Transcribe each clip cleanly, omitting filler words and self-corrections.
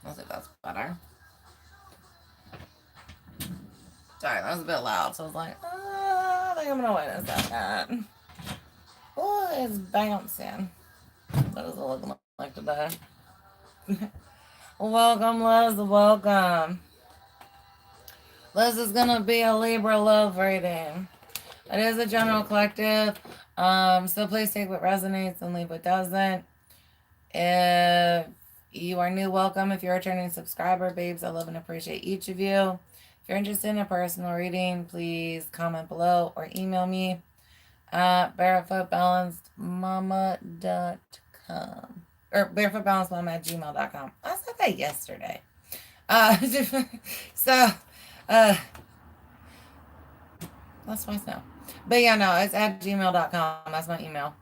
I think that's better. Sorry, that was a bit loud, so I was like, I think I'm gonna wait a second. What is bouncing? What is it looking like today? Welcome, Liz. Welcome. This is gonna be a Libra love reading. It is a general collective. So please take what resonates and leave what doesn't. If you are new, welcome. If you're a returning subscriber, babes, I love and appreciate each of you. If you're interested in a personal reading, please comment below or email me at barefootbalancedmama.com or barefootbalancedmama@gmail.com. I said that yesterday. So, that's twice now. But yeah, no, it's at gmail.com. That's my email.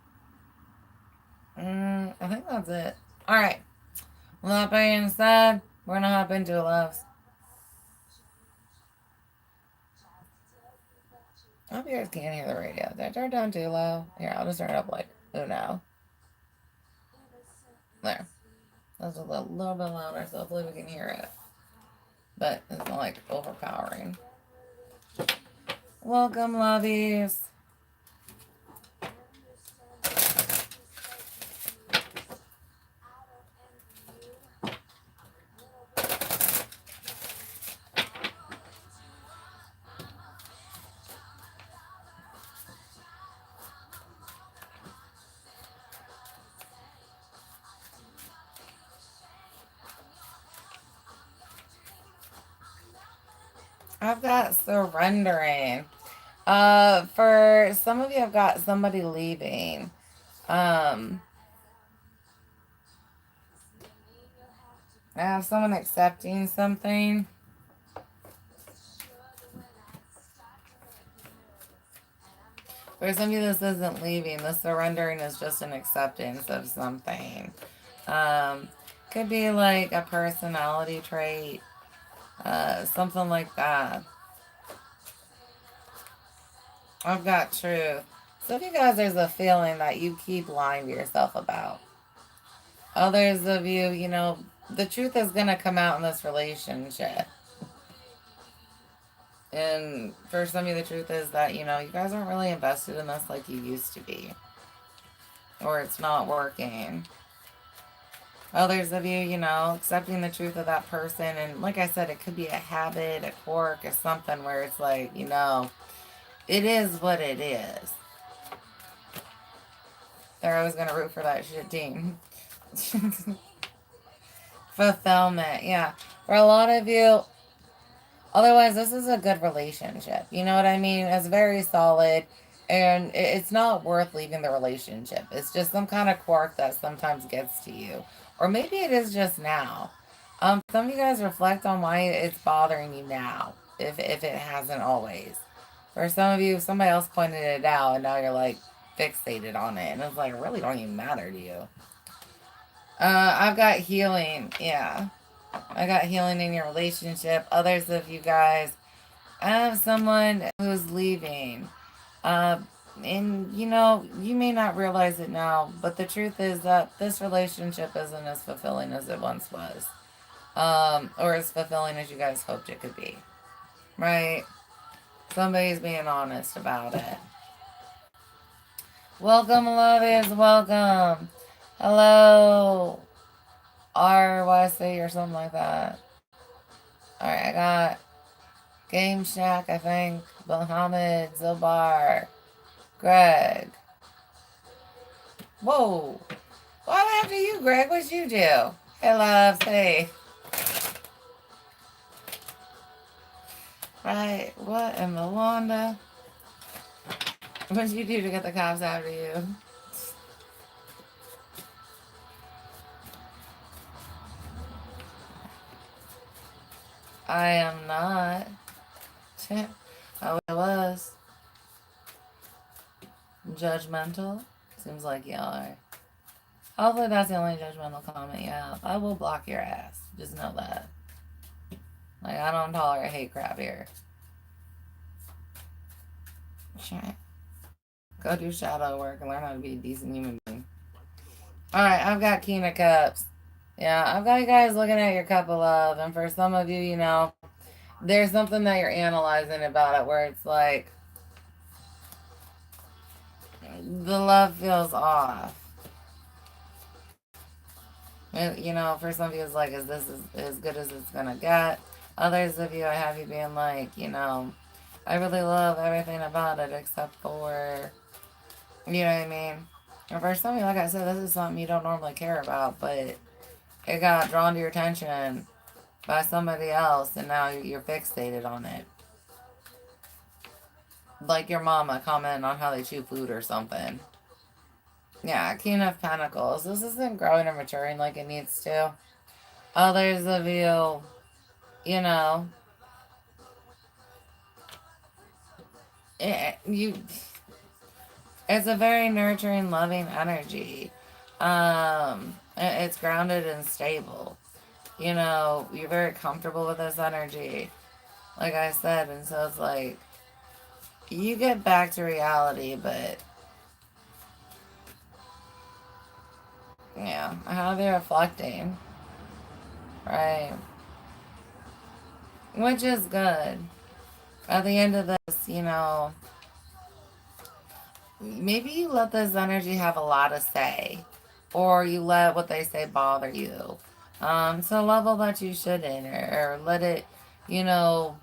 I think that's it. All right. Well, that being said, we're going to hop into it, loves. I hope you guys can't hear the radio. Did I turn it down too low? Here, I'll just turn it up like uno. There. That's a little bit louder, so hopefully we can hear it. But it's not like overpowering. Welcome, lovies. I've got surrendering. For some of you, I've got somebody leaving. I have someone accepting something. For some of you, this isn't leaving. The surrendering is just an acceptance of something. Could be like a personality trait. Something like that. I've got truth. So if you guys, there's a feeling that you keep lying to yourself about. Others of you, you know, the truth is going to come out in this relationship. And for some of you, the truth is that, you know, you guys aren't really invested in this like you used to be. Or it's not working. Others of you, you know, accepting the truth of that person. And like I said, it could be a habit, a quirk, or something where it's like, you know, it is what it is. They're always going to root for that shit team. Fulfillment, yeah. For a lot of you, otherwise, this is a good relationship. You know what I mean? It's very solid. And it's not worth leaving the relationship. It's just some kind of quirk that sometimes gets to you. Or maybe it is just now. Some of you guys reflect on why it's bothering you now, if it hasn't always. For some of you, somebody else pointed it out, and now you're like fixated on it, and it's like, it really don't even matter to you. I've got healing, yeah. I got healing in your relationship. Others of you guys, I have someone who's leaving. And you know, you may not realize it now, but the truth is that this relationship isn't as fulfilling as it once was. Or as fulfilling as you guys hoped it could be. Right? Somebody's being honest about it. Welcome, lovies. Welcome. Hello. RYC or something like that. Alright, I got Game Shack, I think. Mohammed, Zobar, Greg. Whoa. What after you, Greg? What'd you do? Hey, loves. Hey. Right. What in the Wanda? What'd you do to get the cops after you? I am not. Oh, it was. Judgmental? Seems like y'all are. Hopefully that's the only judgmental comment you have. I will block your ass. Just know that. Like, I don't tolerate hate crap here. Go do shadow work and learn how to be a decent human being. Alright, I've got King of Cups. Yeah, I've got you guys looking at your cup of love, and for some of you, there's something that you're analyzing about it where it's like the love feels off. For some of you, it's like, is this as good as it's gonna get? Others of you, I have you being like, I really love everything about it except for, you know what I mean? And for some of you, like I said, this is something you don't normally care about, but it got drawn to your attention by somebody else, and now you're fixated on it. Like your mama commenting on how they chew food or something. Yeah, King of Pentacles. This isn't growing or maturing like it needs to. Others of you, you know, you it's a very nurturing, loving energy. It's grounded and stable. You're very comfortable with this energy, like I said, and so it's like you get back to reality, but yeah, how they're reflecting, right? Which is good. At the end of this, maybe you let this energy have a lot to say, or you let what they say bother you. To a level that you shouldn't, or let it, you know,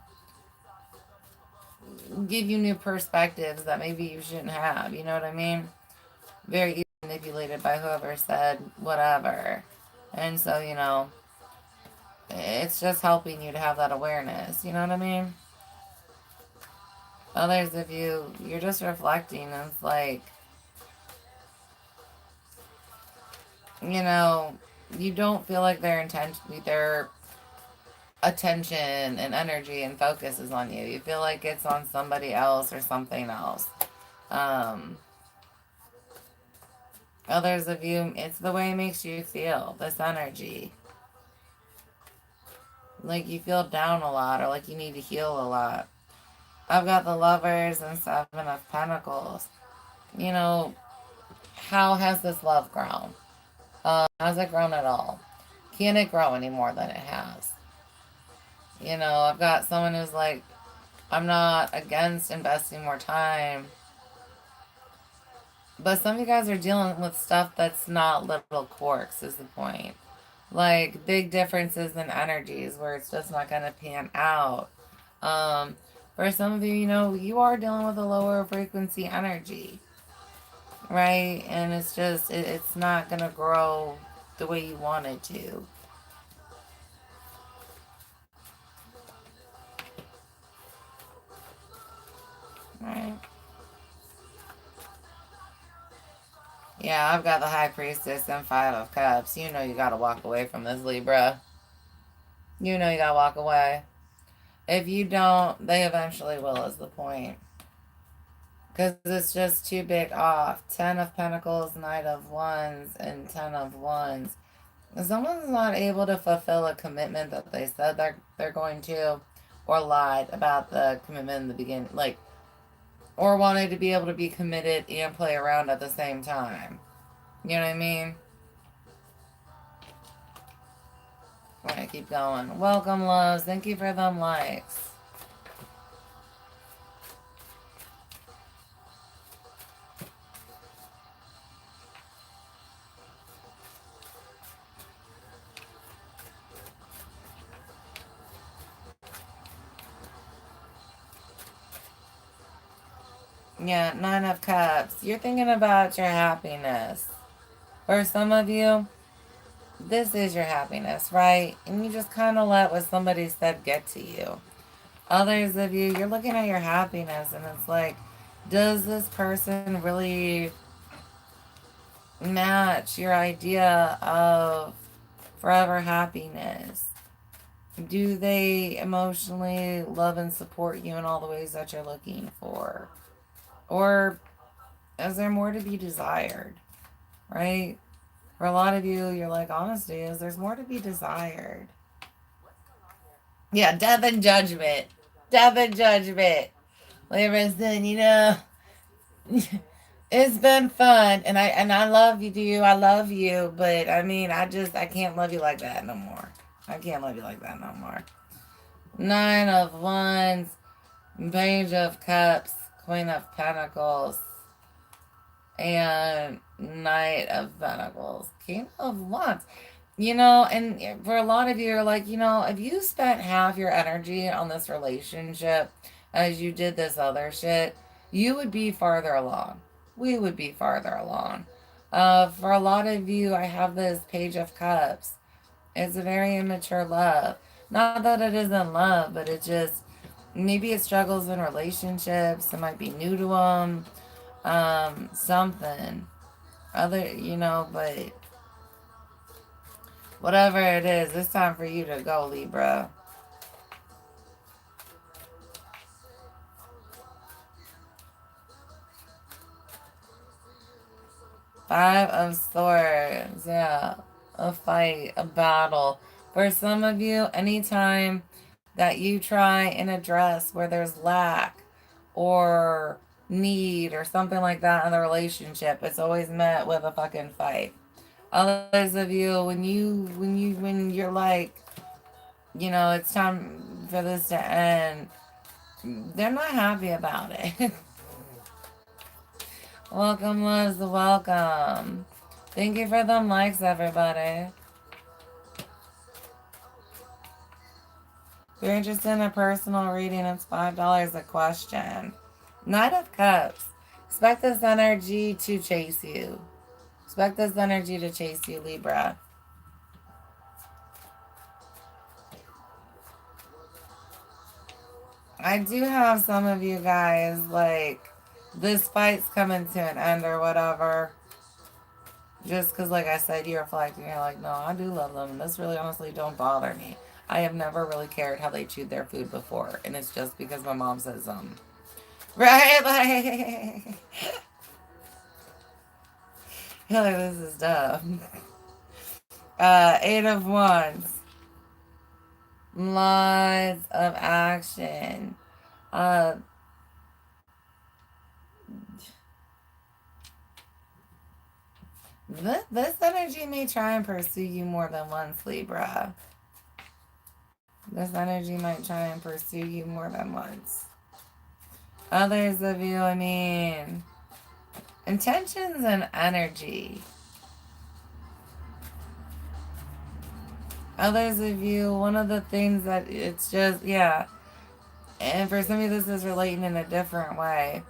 give you new perspectives that maybe you shouldn't have. You know what I mean? Very easily manipulated by whoever said whatever. And so, it's just helping you to have that awareness. You know what I mean? Others of you, you're just reflecting, and it's like, you know, you don't feel like their attention and energy and focus is on you. You feel like it's on somebody else or something else. Um, Others of you, it's the way it makes you feel, this energy. Like you feel down a lot, or like you need to heal a lot. I've got the Lovers and Seven of Pentacles. You know, how has this love grown? Has it grown at all? Can it grow any more than it has? I've got someone who's like, I'm not against investing more time, but some of you guys are dealing with stuff that's not little quirks, is the point. Like big differences in energies where it's just not going to pan out. Um, for some of you, you are dealing with a lower frequency energy, right? And it's just, it's not going to grow the way you want it to, right? Yeah, I've got the High Priestess and Five of Cups. You gotta walk away from this, Libra. You gotta walk away. If you don't, they eventually will, is the point. Because it's just too big off. Ten of Pentacles, Knight of Wands, and Ten of Wands. Someone's not able to fulfill a commitment that they said they're going to, or lied about the commitment in the beginning, like, or wanted to be able to be committed and play around at the same time. You know what I mean? I'm gonna keep going. Welcome, loves. Thank you for them likes. Yeah, Nine of Cups. You're thinking about your happiness. For some of you, this is your happiness, right? And you just kind of let what somebody said get to you. Others of you, you're looking at your happiness and it's like, does this person really match your idea of forever happiness? Do they emotionally love and support you in all the ways that you're looking for? Or is there more to be desired, right? For a lot of you, you're like, honesty is there's more to be desired. Yeah, death and judgment. Death and judgment. Like everyone's saying, It's been fun, and I love you. I love you, but I mean, I can't love you like that no more. I can't love you like that no more. Nine of Wands, Page of Cups, Queen of Pentacles, and Knight of Pentacles, King of Wands. And for a lot of you, you're like, if you spent half your energy on this relationship as you did this other shit, you would be farther along. We would be farther along. For a lot of you, I have this Page of Cups. It's a very immature love. Not that it isn't love, but it just, maybe it struggles in relationships. It might be new to them. Something. But whatever it is, it's time for you to go, Libra. Five of Swords. Yeah. A fight, a battle. For some of you, anytime that you try and address where there's lack or need or something like that in the relationship, it's always met with a fucking fight. Others of you, when you're like, it's time for this to end, they're not happy about it. Welcome, Liz. Welcome. Thank you for them likes, everybody. If you're interested in a personal reading, it's $5 a question. Knight of Cups. Expect this energy to chase you. Expect this energy to chase you, Libra. I do have some of you guys, like, this fight's coming to an end or whatever. Just because, like I said, you reflect and you're like, no, I do love them. And this really honestly don't bother me. I have never really cared how they chewed their food before. And it's just because my mom says right? Like, like this is dumb. Eight of Wands. Lots of action. Uh, this energy may try and pursue you more than once, Libra. This energy might try and pursue you more than once. Others of you, intentions and energy. Others of you, one of the things that it's just, yeah. And for some of you, this is relating in a different way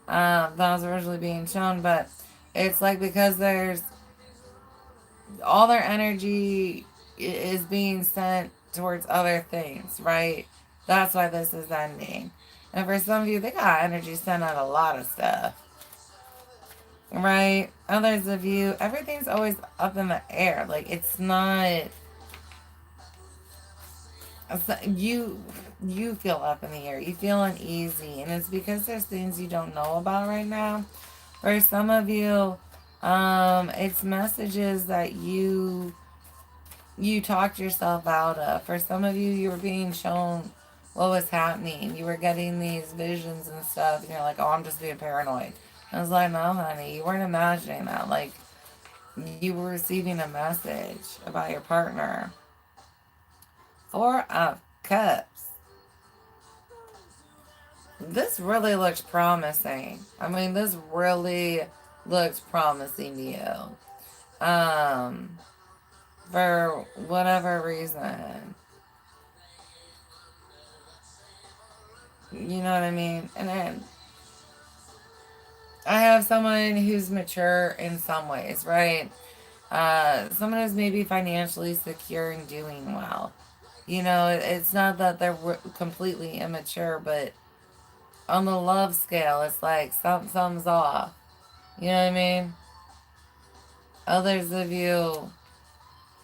than was originally being shown, but it's like because there's all their energy is being sent towards other things, right? That's why this is ending. And for some of you, they got energy sent at a lot of stuff, right? Others of you, everything's always up in the air. Like, it's not, you feel up in the air. You feel uneasy. And it's because there's things you don't know about right now. For some of you, it's messages that you talked yourself out of. For some of you, you were being shown what was happening. You were getting these visions and stuff, and you're like, oh, I'm just being paranoid. I was like, no, honey, you weren't imagining that. Like, you were receiving a message about your partner. Four of Cups. This really looks promising. This really looks promising to you. For whatever reason. You know what I mean? And then I have someone who's mature in some ways, right? Someone who's maybe financially secure and doing well. It's not that they're completely immature, but on the love scale, it's like something's off. You know what I mean? Others of you,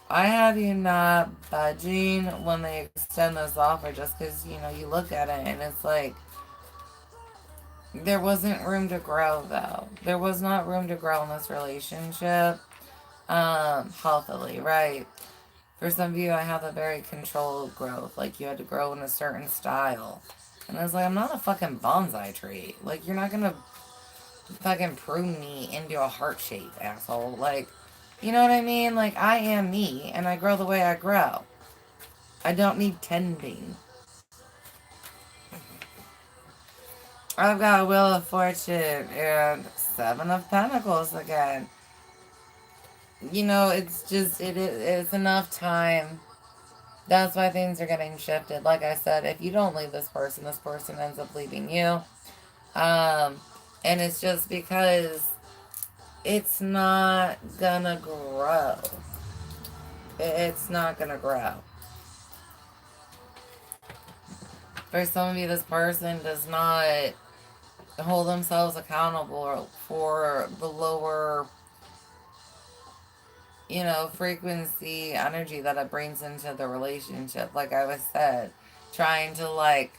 I have you not budging when they extend this offer just because, you look at it and it's like, there wasn't room to grow, though. There was not room to grow in this relationship, healthily, right? For some of you, I have a very controlled growth. Like, you had to grow in a certain style. And I was like, I'm not a fucking bonsai tree. Like, you're not gonna fucking prune me into a heart shape, asshole. Like, you know what I mean? Like, I am me, and I grow the way I grow. I don't need tending. I've got Wheel of Fortune and Seven of Pentacles again. You know, it's just, it's enough time. That's why things are getting shifted. Like I said, if you don't leave this person ends up leaving you. Um, and it's just because it's not gonna grow. It's not gonna grow. For some of you, this person does not hold themselves accountable for the lower, you know, frequency energy that it brings into the relationship. Like I was said, trying to like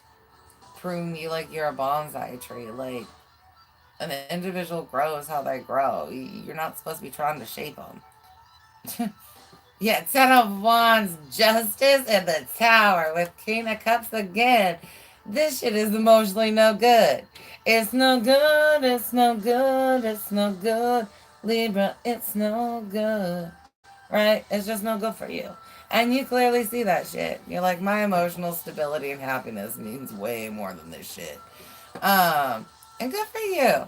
prune you like you're a bonsai tree. Like an individual grows how they grow. You're not supposed to be trying to shape them. Yeah, Ten of Wands, Justice, and the Tower with King of Cups again. This shit is emotionally no good. It's no good, it's no good, it's no good. Libra, it's no good. Right? It's just no good for you. And you clearly see that shit. You're like, my emotional stability and happiness means way more than this shit. Um, and good for you.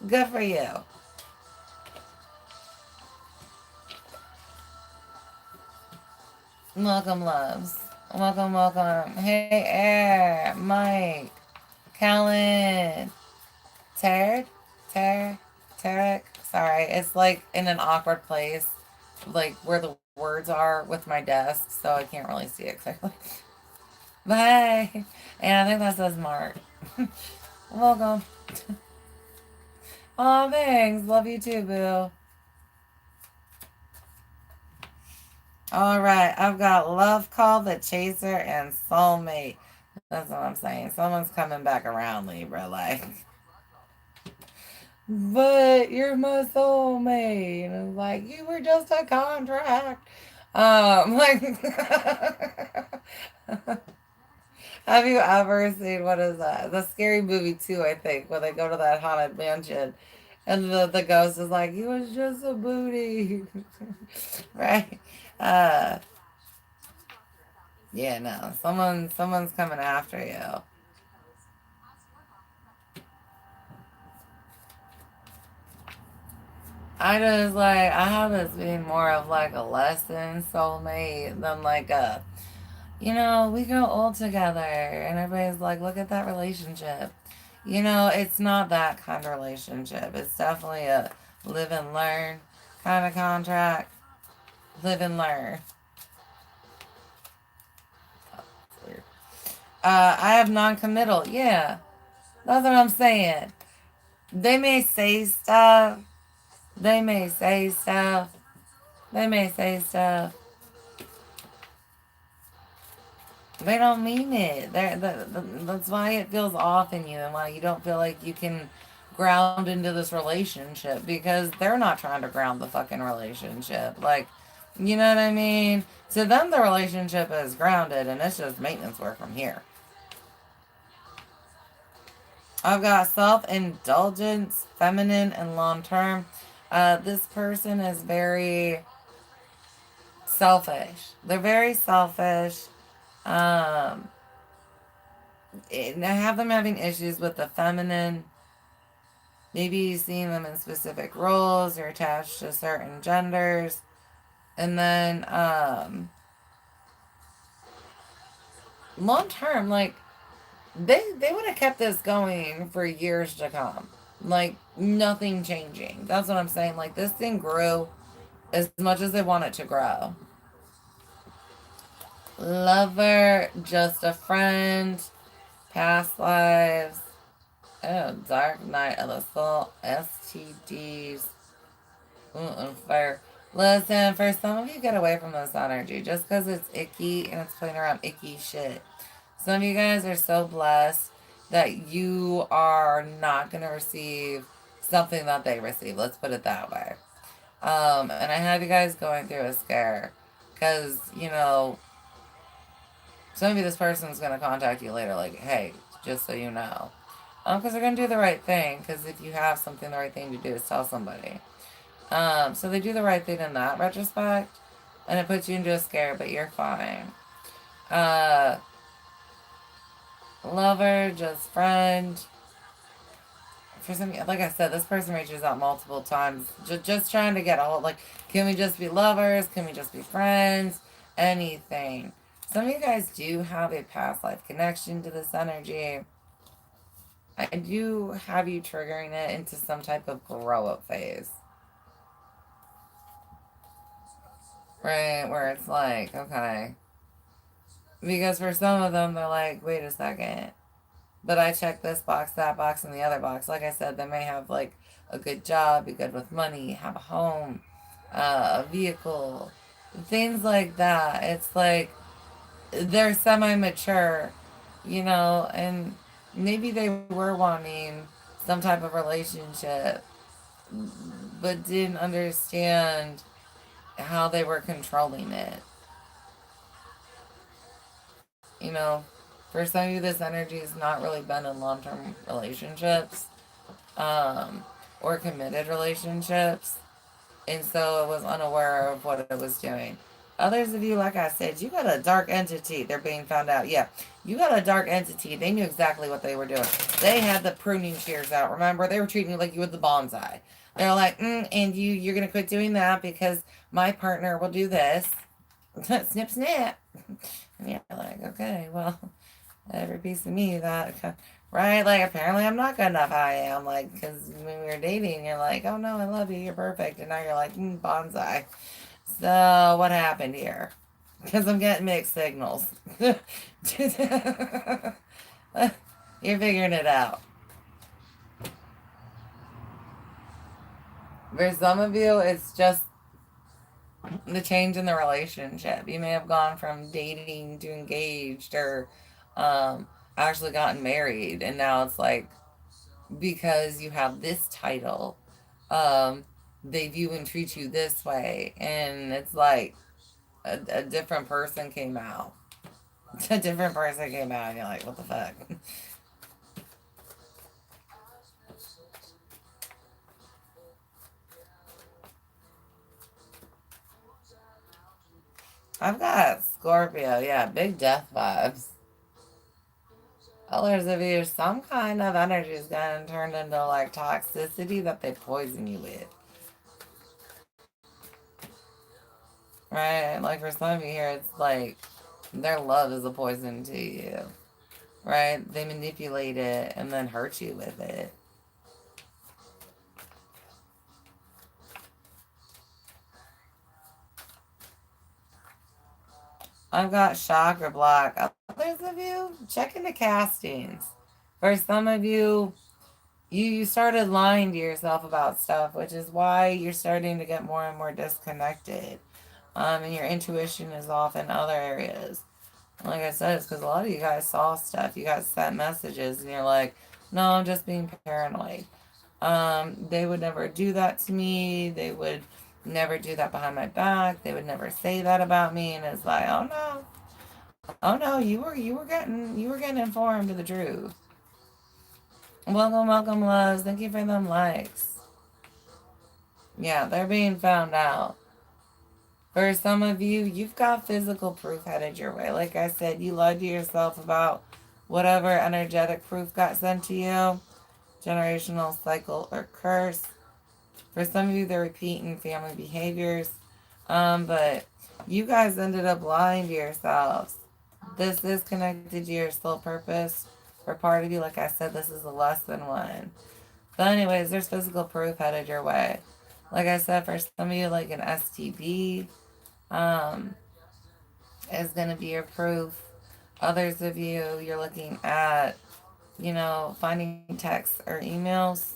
Good for you. Welcome, loves. Welcome, welcome. Hey, Air, Mike, Callan, Tarek, Tarek, Tarek. Sorry, it's like in an awkward place, like where the words are with my desk, so I can't really see it clearly. Bye. And I think that says Mark. Welcome. Oh, thanks. Love you too, boo. All right, I've got Love Call, The Chaser, and Soulmate. That's what I'm saying. Someone's coming back around, Libra. Like, but you're my soulmate. And it's like, you were just a contract. Like, have you ever seen, what is that? The Scary Movie 2, I think, where they go to that haunted mansion. And the ghost is like, he was just a booty. Right? Uh, yeah, no. Someone's coming after you. I just like I have this being more of like a lesson soulmate than like a, you know, we grow old together and everybody's like, look at that relationship. You know, it's not that kind of relationship. It's definitely a live and learn kind of contract. Live and learn. Weird. I have non-committal. Yeah, that's what I'm saying. They may say stuff. They may say stuff. They may say stuff. They don't mean it. That's why it feels off in you and why you don't feel like you can ground into this relationship because they're not trying to ground the fucking relationship. Like, you know what I mean? To them, the relationship is grounded and it's just maintenance work from here. I've got self indulgence, feminine, and long term. This person is very selfish. They're very selfish. Um, I have them having issues with the feminine. Maybe seeing them in specific roles or attached to certain genders. And then long term, like they would have kept this going for years to come. Like nothing changing. That's what I'm saying. Like this thing grew as much as they want it to grow. Lover, just a friend, past lives. Oh, Dark Night of the Soul, STDs, and fire. Listen, for some of you, get away from this energy just because it's icky and it's playing around icky shit. Some of you guys are so blessed that you are not going to receive something that they receive. Let's put it that way. And I have you guys going through a scare because, you know, some of you, this person's going to contact you later, like, hey, just so you know. Because they're going to do the right thing. Because if you have something, the right thing to do is tell somebody. So they do the right thing in that retrospect. And it puts you into a scare, but you're fine. Uh, Lover, just friend. For some, like I said, this person reaches out multiple times, just trying to get a hold. Like, can we just be lovers? Can we just be friends? Anything. Some of you guys do have a past life connection to this energy. I do have you triggering it into some type of grow up phase. Right, where it's like, okay. Because for some of them, they're like, wait a second. But I check this box, that box, and the other box. Like I said, they may have like a good job, be good with money, have a home, a vehicle, things like that. It's like they're semi-mature, and maybe they were wanting some type of relationship, but didn't understand how they were controlling it. You know, for some of you, this energy has not really been in long-term relationships, or committed relationships, and so it was unaware of what it was doing. Others of you, like I said, you got a dark entity. They're being found out. Yeah, you got a dark entity. They knew exactly what they were doing. They had the pruning shears out. Remember, they were treating you like you were the bonsai. They're like, and you're gonna quit doing that because my partner will do this. Snip, snap. And you're like, okay, well, every piece of me that, right? Like, apparently I'm not good enough. I am. Like, because when we were dating, you're like, oh no, I love you. You're perfect. And now you're like, bonsai. So, what happened here? Because I'm getting mixed signals. You're figuring it out. For some of you, it's just the change in the relationship. You may have gone from dating to engaged, or um, actually gotten married, and now it's like, because you have this title, um, they view and treat you this way, and it's like a different person came out. A different person came out, and you're like, what the fuck? I've got Scorpio, yeah, big death vibes. Others of you, some kind of energy is getting turned into like toxicity that they poison you with. Right? Like for some of you here, it's like their love is a poison to you. Right? They manipulate it and then hurt you with it. I've got chakra block. Others of you, check into castings. For some of you, you started lying to yourself about stuff, which is why you're starting to get more and more disconnected. And your intuition is off in other areas. Like I said, it's because a lot of you guys saw stuff. You guys sent messages, and you're like, no, I'm just being paranoid. They would never do that to me. They would never do that behind my back. They would never say that about me. And it's like, oh no, you were getting informed of the truth. Welcome, welcome, loves. Thank you for them likes. Yeah, they're being found out. For some of you, you've got physical proof headed your way. Like I said, you lied to yourself about whatever energetic proof got sent to you. Generational cycle or curse. For some of you, they're repeating family behaviors. But you guys ended up lying to yourselves. This is connected to your soul purpose. For part of you, like I said, this is a lesson one. But anyways, there's physical proof headed your way. Like I said, for some of you, like an STD, is going to be your proof. Others of you, you're looking at, finding texts or emails,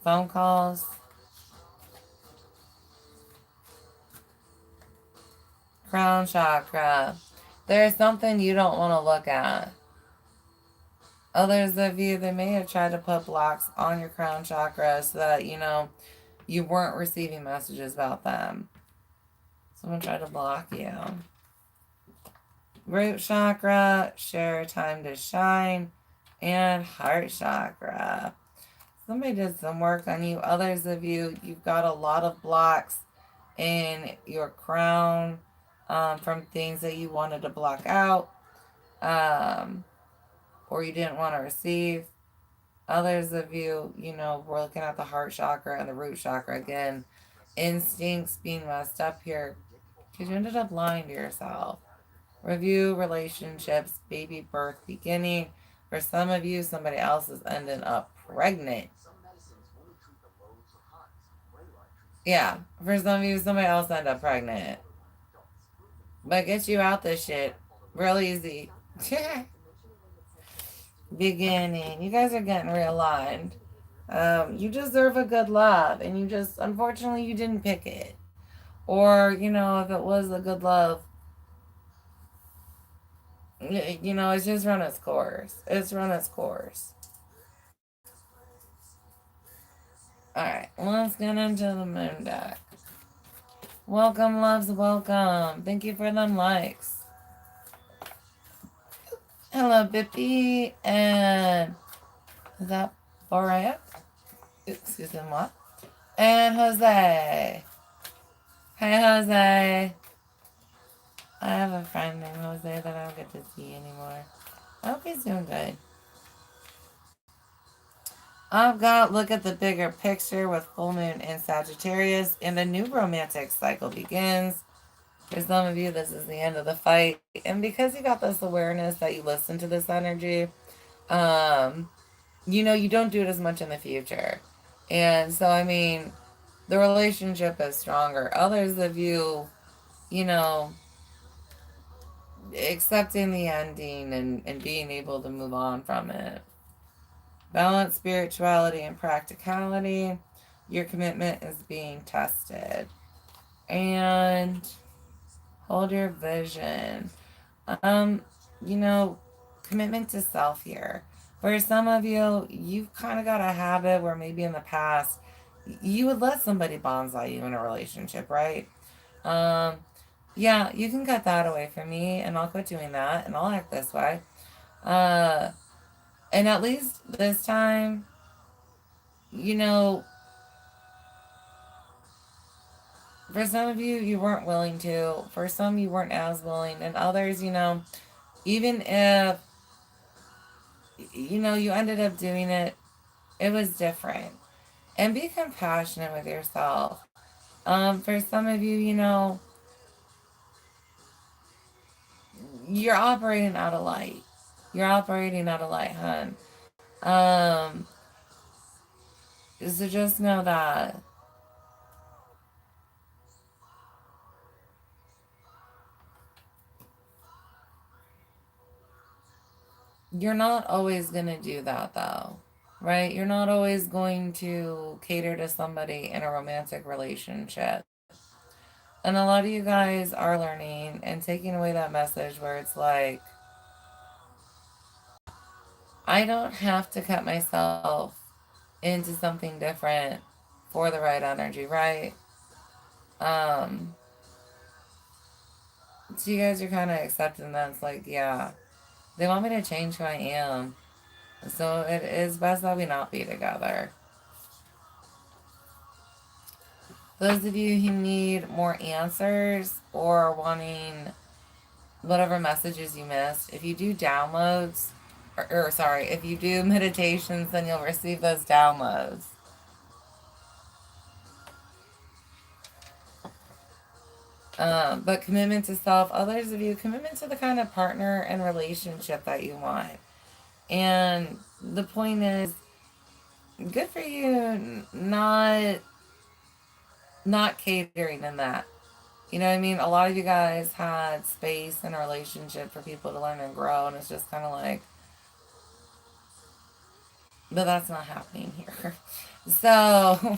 phone calls. Crown chakra. There's something you don't want to look at. Others of you, they may have tried to put blocks on your crown chakra so that, you weren't receiving messages about them. Someone tried to block you. Root chakra, share time to shine. and heart chakra. Somebody did some work on you. Others of you, you've got a lot of blocks in your crown from things that you wanted to block out um, or you didn't want to receive. Others of you, we're looking at the heart chakra and the root chakra again. Instincts being messed up here because you ended up lying to yourself. Review relationships, baby birth beginning. For some of you, somebody else is ending up pregnant. Yeah, for some of you, somebody else end up pregnant. But get you out this shit real easy. Beginning. You guys are getting realigned. You deserve a good love, and you just, unfortunately, you didn't pick it. Or, if it was a good love, it's just run its course. It's run its course. Alright, let's get into the moon deck. Welcome, loves, welcome. Thank you for them likes. Hello, Bippy, and is that Borea? Excuse me, what? And Jose. Hey, Jose. I have a friend named Jose that I don't get to see anymore. I hope he's doing good. I've got look at the bigger picture with full moon in Sagittarius, and a new romantic cycle begins. For some of you, this is the end of the fight. And because you got this awareness that you listen to this energy, you don't do it as much in the future. And so, the relationship is stronger. Others of you, you know, accepting the ending and being able to move on from it. Balance spirituality and practicality. Your commitment is being tested. And hold your vision. Um, you know, commitment to self here. For some of you, you've kind of got a habit where maybe in the past you would let somebody bonsai you in a relationship, right? Um, yeah, you can cut that away from me and I'll quit doing that and I'll act this way. Uh, and at least this time, you know, for some of you, you weren't willing to. For some, you weren't as willing. And others, even if, you ended up doing it, it was different. And be compassionate with yourself. For some of you, you're operating out of light. You're operating out of light, hun. Um, so just know that you're not always going to do that, though. Right? You're not always going to cater to somebody in a romantic relationship. And a lot of you guys are learning and taking away that message where it's like, I don't have to cut myself into something different for the right energy, right? Um, so you guys are kind of accepting that it's like, yeah, they want me to change who I am. So it is best that we not be together. Those of you who need more answers or wanting whatever messages you missed, if you do downloads, or sorry, if you do meditations, then you'll receive those downloads. But commitment to self, others of you, commitment to the kind of partner and relationship that you want. And the point is, good for you not catering in that. You know what I mean? A lot of you guys had space in a relationship for people to learn and grow, and it's just kind of like, but that's not happening here. So,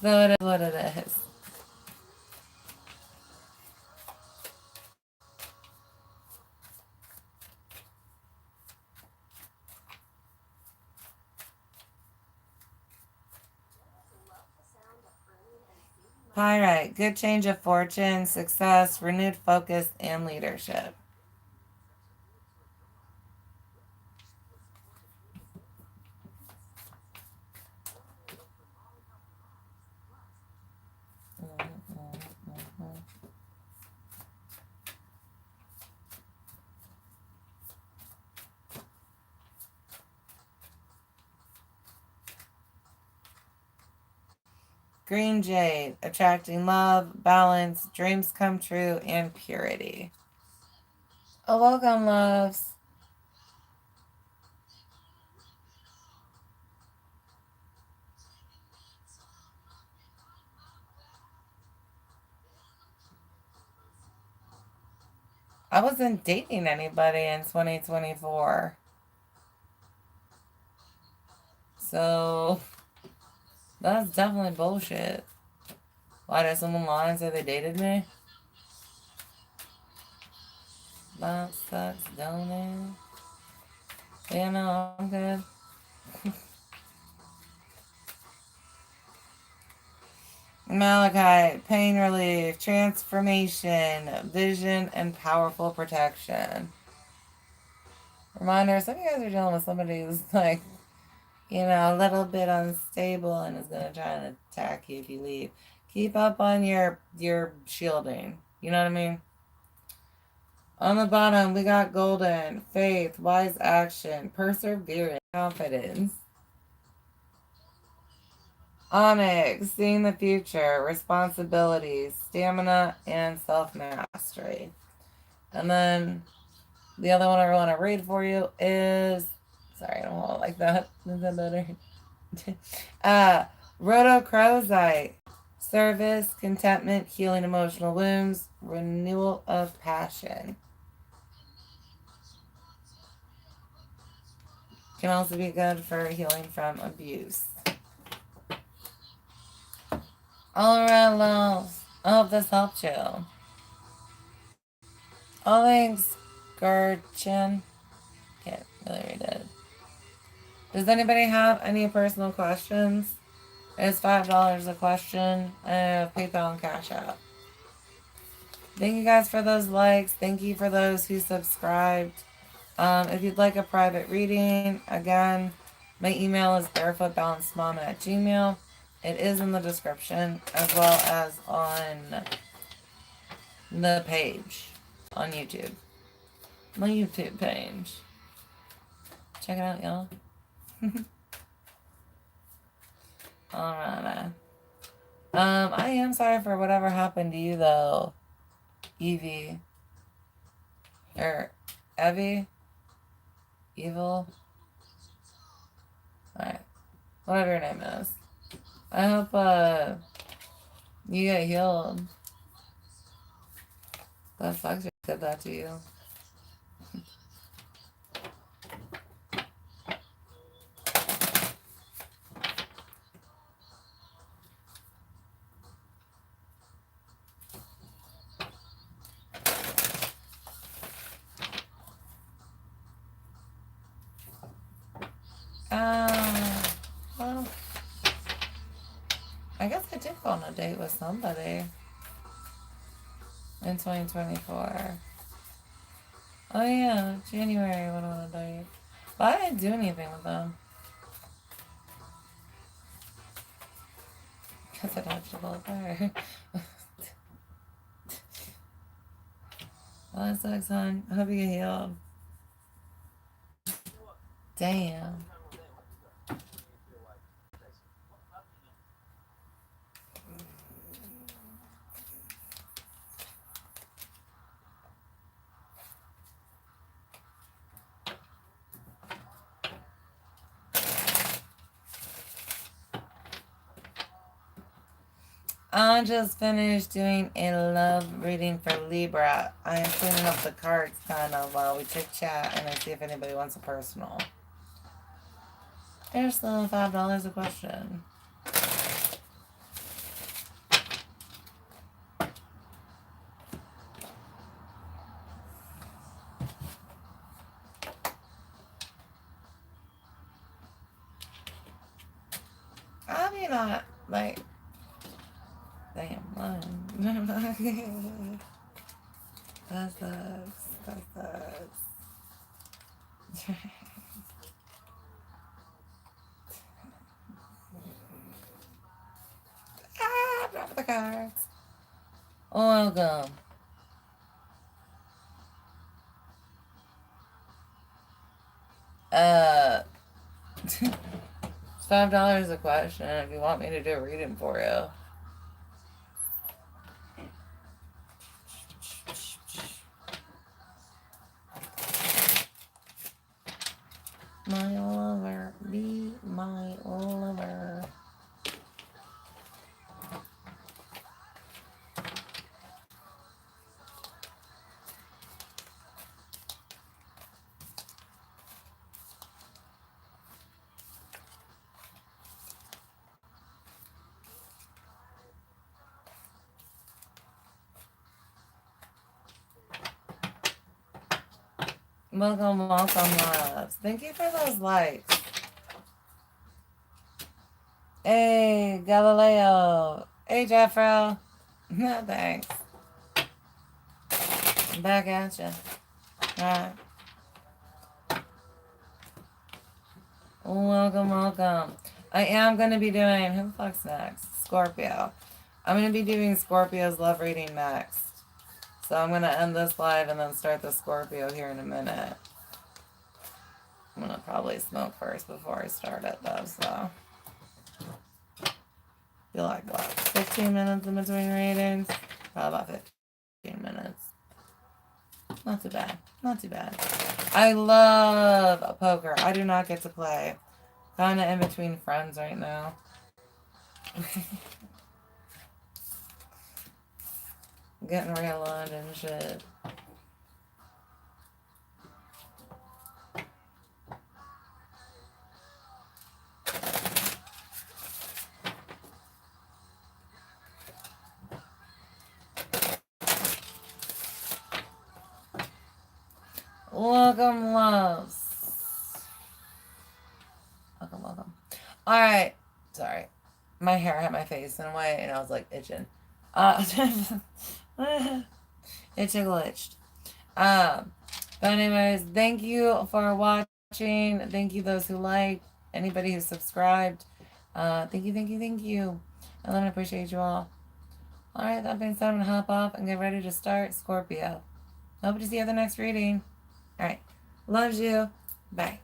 so it is what it is. Pyrite, good change of fortune, success, renewed focus, and leadership. Green jade, attracting love, balance, dreams come true, and purity. Oh, welcome, loves. I wasn't dating anybody in 2024. So, that's definitely bullshit. Why did someone lie and say they dated me? That sucks, don't it? Yeah, no, I'm good. Malachite, pain relief, transformation, vision, and powerful protection. Reminder, some of you guys are dealing with somebody who's like, a little bit unstable and is gonna try and attack you if you leave. Keep up on your shielding. You know what I mean? On the bottom, we got golden, faith, wise action, perseverance, confidence. Onyx, seeing the future, responsibilities, stamina, and self-mastery. And then the other one I want to read for you is, sorry, I don't want it like that. Is that better? Rhodochrosite, service, contentment, healing emotional wounds, renewal of passion. Can also be good for healing from abuse. All right, loves. I hope this helped you. Oh, thanks, Gurchin. Can't really read it. Does anybody have any personal questions? It's $5 a question. I have PayPal and Cash App. Thank you guys for those likes. Thank you for those who subscribed. If you'd like a private reading, again, my email is barefootbalancedmama@gmail. It is in the description as well as on the page on YouTube. My YouTube page. Check it out, y'all. Alright. I am sorry for whatever happened to you though, Evie. Or Evie? Evil? Alright. Whatever your name is. I hope you get healed. That sucks I said that to you. Well, I guess I did go on a date with somebody in 2024. Oh yeah, January I went on a date. But I didn't do anything with them. Because I dodged a bullet there. Well, that sucks, hon. I hope you get healed. Damn. I just finished doing a love reading for Libra. I am cleaning up the cards kind of while we chit chat and I see if anybody wants a personal. There's still $5 a question. I mean, not like, damn, that sucks. That sucks. Drop the cards. Welcome. $5 a question if you want me to do a reading for you. My lover, be my lover. Welcome, loves. Thank you for those likes. Hey, Galileo. Hey, Jeffro. No, thanks. Back at you. Alright. Welcome. I am going to be doing... Who the fuck's next? Scorpio. I'm going to be doing Scorpio's love reading next. So I'm going to end this live and then start the Scorpio here in a minute. I'm going to probably smoke first before I start it, though, so... Feel like, what, 15 minutes in between readings? About 15 minutes. Not too bad. Not too bad. I love poker. I do not get to play. Kind of in between friends right now. Getting real on and shit. Welcome, loves. Welcome. Alright. Sorry. My hair had my face in a way and I was like itching. It's glitched. But anyways, thank you for watching. Thank you those who liked. Anybody who subscribed. Thank you. I love and appreciate you all. Alright, that being said, I'm going to hop off and get ready to start Scorpio. Hope to see you at the next reading. Alright. Loves you. Bye.